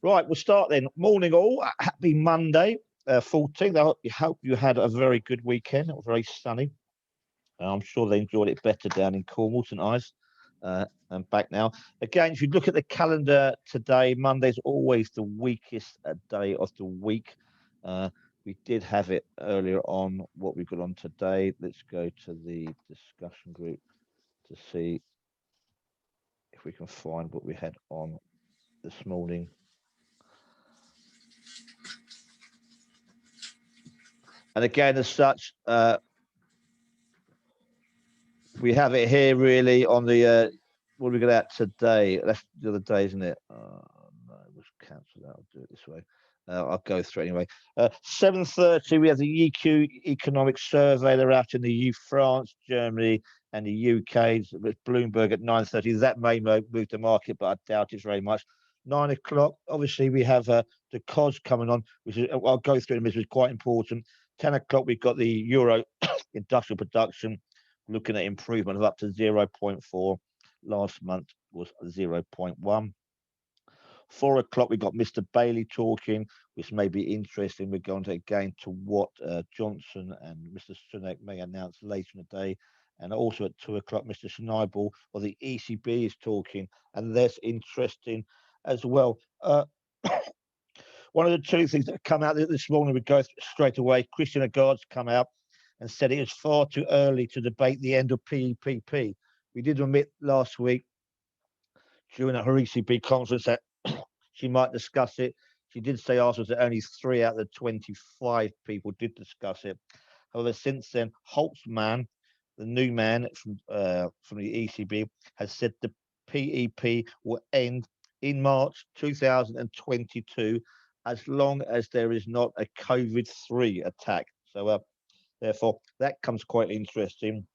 Right, we'll start then. Morning all. Happy Monday, 14th. I hope you had a very good weekend. It was very sunny. I'm sure they enjoyed it better down in Cornwall, St Ives. And back now. Again, if you look at the calendar today, Monday's always the weakest day of the week. Uh, we did have it earlier on. What we've got on today. Let's go to the discussion group to see if we can find what we had on this morning. And again, as such, we have it here really on the what are we got at today? That's the other day, isn't it? No, it was cancelled. I'll do it this way. I'll go through it anyway. 7:30, we have the EQ Economic Survey. They're out in the EU, France, Germany, and the UK. With Bloomberg at 9:30. That may move the market, but I doubt it very much. 9 o'clock. Obviously, we have the COS coming on, which is I'll go through in a minute. Is quite important. 10 o'clock, we've got the Euro industrial production, looking at improvement of up to zero point 0.4. Last month was 0.1. 4 o'clock, we got Mr. Bailey talking, which may be interesting. We're going to again to what Johnson and Mr. Sunak may announce later in the day. And also at 2 o'clock, Mr. Schneibel or the ECB is talking, and that's interesting as well. One of the two things that come out this morning, we go straight away. Christian Lagarde's come out and said it is far too early to debate the end of PEPP. We did admit last week during her ECB conference that she might discuss it. She did say afterwards that only 3 out of the 25 people did discuss it. However, since then, Holtzman, the new man from the ECB, has said the PEP will end in March 2022 as long as there is not a COVID-3 attack. So, therefore, that comes quite interesting.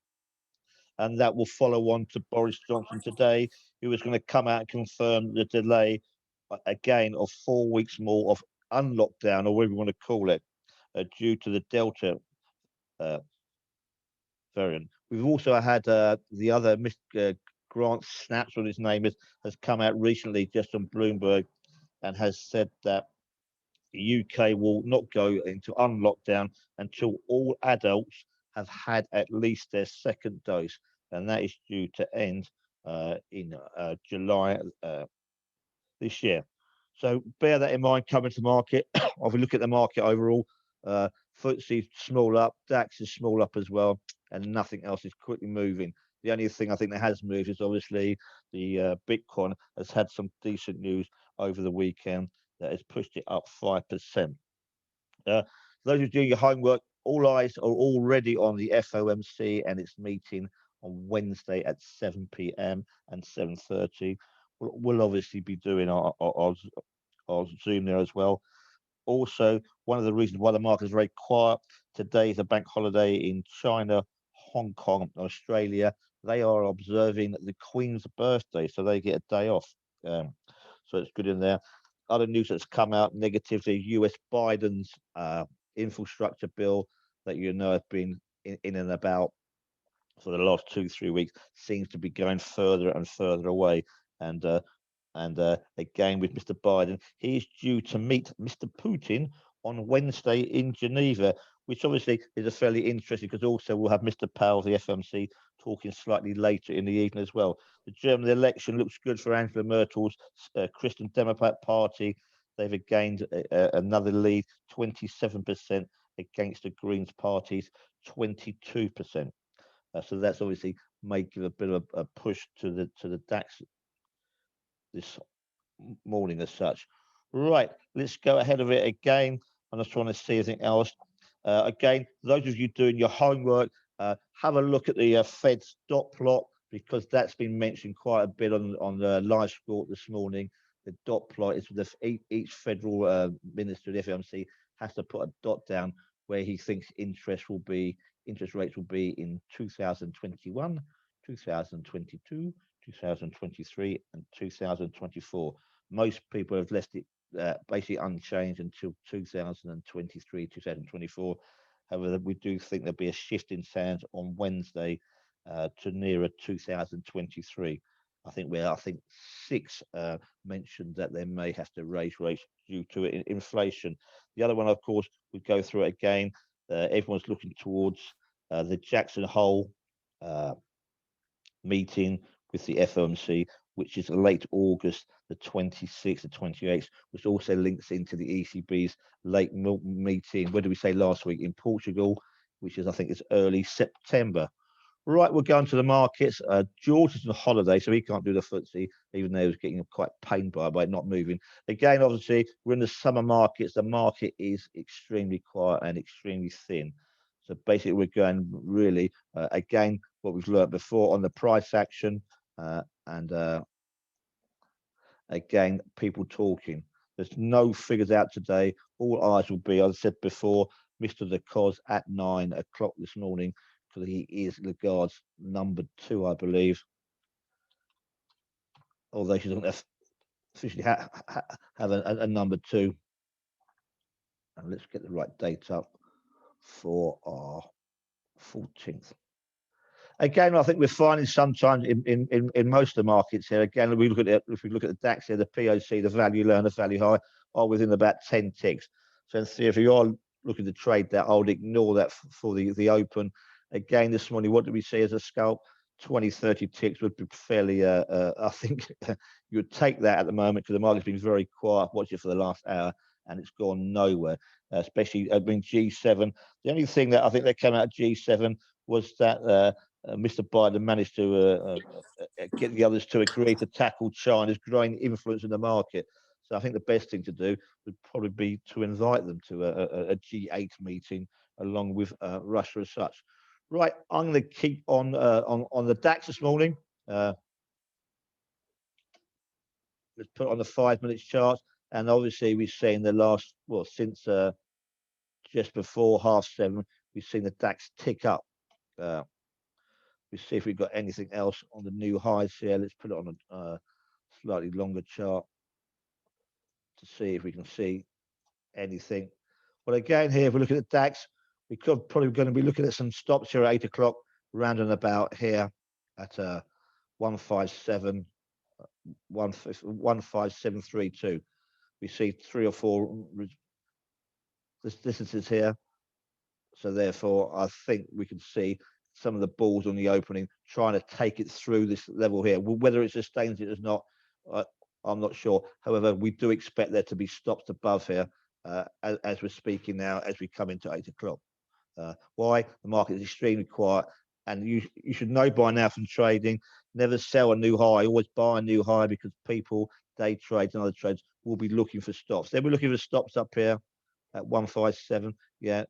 And that will follow on to Boris Johnson today, who is going to come out and confirm the delay again of 4 weeks more of unlockdown, or whatever you want to call it, due to the Delta uh, variant. We've also had the other Mr. Grant Snaps, what his name is, has come out recently just on Bloomberg and has said that the UK will not go into unlockdown until all adults have had at least their second dose, and that is due to end in July this year. So bear that in mind coming to market. If we look at the market overall, FTSE small up, DAX is small up as well, and nothing else is quickly moving. The only thing I think that has moved is obviously the Bitcoin has had some decent news over the weekend that has pushed it up 5%. Uh, those who do your homework, all eyes are already on the FOMC and its meeting on Wednesday at 7 p.m. and 7:30. We'll obviously be doing our Zoom there as well. Also, one of the reasons why the market is very quiet today is a bank holiday in China, Hong Kong, Australia. They are observing the Queen's birthday, so they get a day off. So it's good in there. Other news that's come out negatively: U.S. Biden's infrastructure bill that has been in and about for the last 2 3 weeks seems to be going further and further away. And again, with Mr. Biden, he is due to meet Mr. Putin on Wednesday in Geneva, which obviously is a fairly interesting because also we'll have Mr. Powell, the FMC, talking slightly later in the evening as well. The German election looks good for Angela Merkel's Christian Democrat Party. They've gained another lead, 27% against the Greens Party's 22%. So that's obviously may give a bit of a push to the DAX this morning as such. Right, let's go ahead of it again. I'm just trying to see anything else. Again, those of you doing your homework, have a look at the Fed's dot plot because that's been mentioned quite a bit on the live sport this morning. The dot plot is each federal minister of the FOMC has to put a dot down where he thinks interest rates will be in 2021, 2022, 2023, and 2024. Most people have left it basically unchanged until 2023, 2024. However, we do think there'll be a shift in sands on Wednesday to nearer 2023. I think six mentioned that they may have to raise rates due to inflation. The other one, of course, we go through it again. Everyone's looking towards the Jackson Hole uh, meeting with the FOMC, which is late August, the 26th to 28th, which also links into the ECB's late meeting. What did we say last week in Portugal, which is, I think, is early September. Right, we're going to the markets. George is on holiday, so he can't do the FTSE, even though he's getting quite pained by it not moving. Again, obviously, we're in the summer markets. The market is extremely quiet and extremely thin. So basically, we're going really, again, what we've learned before on the price action and again, people talking. There's no figures out today. All eyes will be, as I said before, Mr. De Cos at 9 o'clock this morning, because he is Lagarde's number 2, I believe. Although she doesn't officially have a number 2. And let's get the right date up for our 14th. Again, I think we're finding sometimes in most of the markets here. Again, we look at it, if we look at the DAX here, the POC, the value low and the value high are within about 10 ticks. So in theory, if you are looking to trade that, I would ignore that for the open. Again, this morning, what do we see as a scalp? 20, 30 ticks would be fairly, I think you would take that at the moment, because the market's been very quiet. Watch it for the last hour and it's gone nowhere, especially, I mean, G7. The only thing that I think that came out of G7 was that Mr. Biden managed to get the others to agree to tackle China's growing influence in the market. So I think the best thing to do would probably be to invite them to a G8 meeting along with Russia as such. Right, I'm going to keep on the DAX this morning. Let's put on the 5 minutes chart, and obviously we've seen the last, well, since just before 7:30, we've seen the DAX tick up. We see if we've got anything else on the new highs here. Let's put it on a slightly longer chart to see if we can see anything. Well, again, here, if we look at the DAX, we could probably going to be looking at some stops here at 8 o'clock, round and about here at 157, 15732. We see 3 or 4 distances here. So therefore, I think we can see some of the balls on the opening trying to take it through this level here. Whether it sustains it or not, I'm not sure. However, we do expect there to be stops above here as we're speaking now, as we come into 8 o'clock. Why? The market is extremely quiet, and you should know by now from trading, never sell a new high, always buy a new high, because people, day trades and other trades, will be looking for stops. They'll be looking for stops up here at 157, yeah,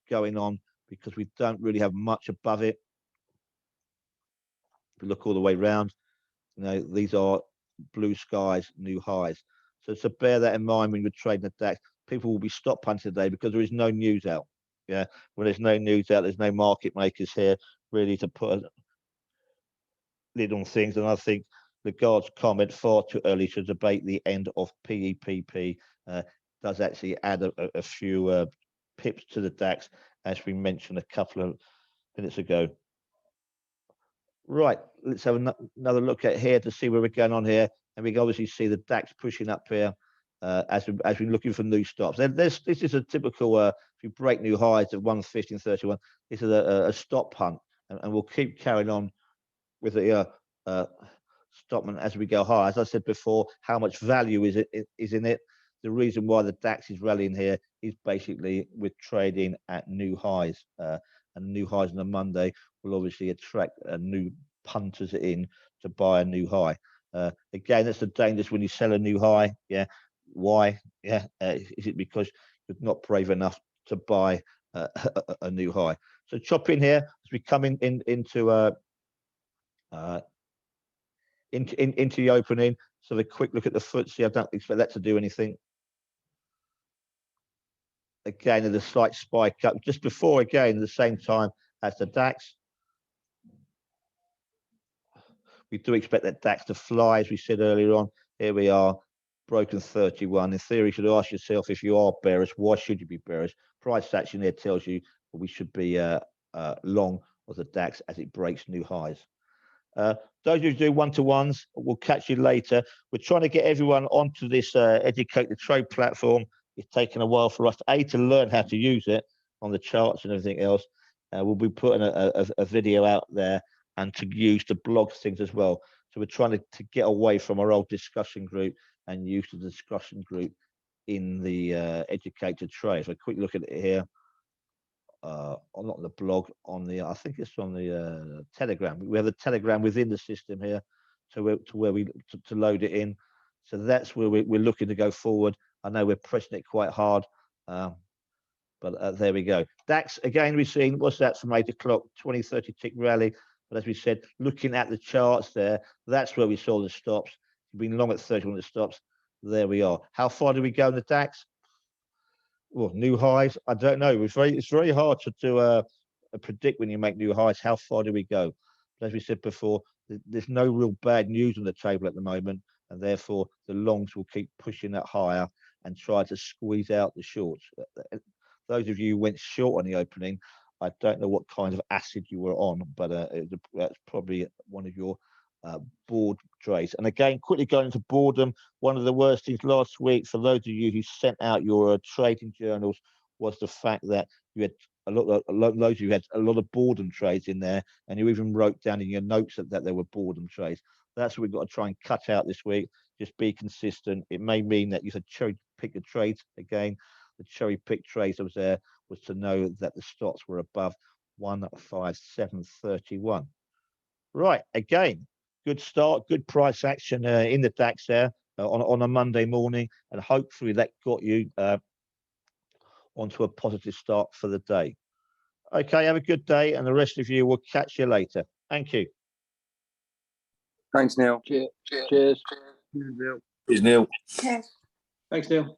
going on, because we don't really have much above it. If we look all the way around, you know, these are blue skies, new highs. So bear that in mind when you're trading the DAX. People will be stop punting today because there is no news out. Yeah, when there's no news out, there's no market makers here really to put a lid on things. And I think Lagarde's comment, far too early to debate the end of PEPP, does actually add a few pips to the DAX, as we mentioned a couple of minutes ago. Right, let's have another look at here to see where we're going on here. And we can obviously see the DAX pushing up here as we're looking for new stops. This is a typical, if you break new highs of 115.31, this is a stop hunt. And we'll keep carrying on with the stopman as we go high. As I said before, how much value is in it? The reason why the DAX is rallying here is basically we're trading at new highs, and new highs on a Monday will obviously attract new punters in to buy a new high. Again, that's the dangerous when you sell a new high. Yeah, why? Yeah, is it because you're not brave enough to buy a new high? So chop in here as we come into the opening. So a quick look at the FTSE. I don't expect that to do anything. Again, there's a slight spike up just before, again, at the same time as the DAX. We do expect that DAX to fly, as we said earlier on. Here we are, broken 31. In theory, you should ask yourself, if you are bearish, why should you be bearish? Price action here tells you we should be long of the DAX as it breaks new highs. Those of you who do one-to-ones, we'll catch you later. We're trying to get everyone onto this Educate the Trade platform. It's taken a while for us to learn how to use it on the charts and everything else. We'll be putting a video out there and to use to blog things as well. So we're trying to get away from our old discussion group and use the discussion group in the Educate the Trade. So a quick look at it here. Not on the blog, on the I think it's on the Telegram. We have the Telegram within the system here, to load it in. So that's where we're looking to go forward. I know we're pressing it quite hard, but there we go. DAX again. We've seen what's that from 8 o'clock, 20-30 tick rally. But as we said, looking at the charts there, that's where we saw the stops. We've been long at 31 the stops. There we are. How far do we go in the DAX? Well, new highs, I don't know. It's very hard to predict when you make new highs. How far do we go? But as we said before, there's no real bad news on the table at the moment, and therefore the longs will keep pushing that higher and try to squeeze out the shorts. Those of you who went short on the opening, I don't know what kind of acid you were on, but that's probably one of your board trades. And again, quickly going into boredom, one of the worst things last week for those of you who sent out your trading journals was the fact that you had loads of you had a lot of boredom trades in there, and you even wrote down in your notes that there were boredom trades. That's what we've got to try and cut out this week. Just be consistent. It may mean that you said cherry pick your trades again. The cherry pick trades I was there was to know that the stocks were above 157.31. Right, again, good start, good price action in the DAX there on a Monday morning, and hopefully that got you onto a positive start for the day. Okay, have a good day, and the rest of you will catch you later. Thank you. Thanks, Neil. Cheers. Cheers, Neil. Thanks, Neil.